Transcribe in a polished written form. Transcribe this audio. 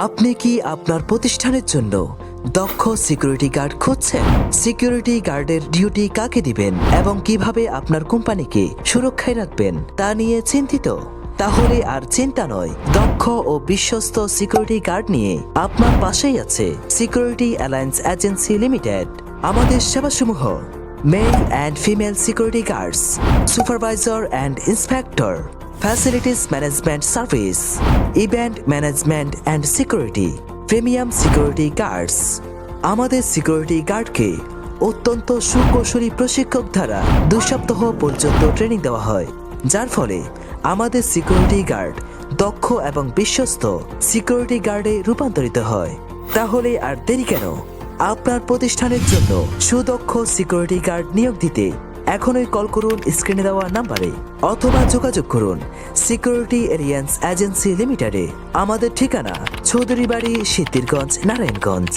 আপনি কি আপনার প্রতিষ্ঠানের জন্য দক্ষ সিকিউরিটি গার্ড খুঁজছেন? সিকিউরিটি গার্ডের ডিউটি কাকে দিবেন এবং কিভাবে আপনার কোম্পানিকে সুরক্ষায় রাখবেন তা নিয়ে চিন্তিত? তাহলে আর চিন্তা নয়, দক্ষ ও বিশ্বস্ত সিকিউরিটি গার্ড নিয়ে আপনার পাশেই আছে সিকিউরিটি অ্যালায়েন্স এজেন্সি লিমিটেড। আমাদের সেবাসমূহ: male and female security guards, supervisor and inspector, facilities management service, event management and security, premium security guards. আমাদের সিকিউরিটি গার্ডকে অত্যন্ত সুকৌশলী প্রশিক্ষক দ্বারা 2 সপ্তাহ পর্যন্ত ট্রেনিং দেওয়া হয়, যার ফলে আমাদের সিকিউরিটি গার্ড দক্ষ এবং বিশ্বস্ত সিকিউরিটি গার্ডে রূপান্তরিত হয়। তাহলে আর দেরি কেন? আপনার প্রতিষ্ঠানের জন্য সুদক্ষ সিকিউরিটি গার্ড নিয়োগ দিতে এখনই কল করুন স্ক্রিনে দেওয়া নাম্বারে, অথবা যোগাযোগ করুন সিকিউরিটি অ্যালায়েন্স এজেন্সি লিমিটেডে। আমাদের ঠিকানা চৌধুরীবাড়ি, সিদ্ধিরগঞ্জ, নারায়ণগঞ্জ।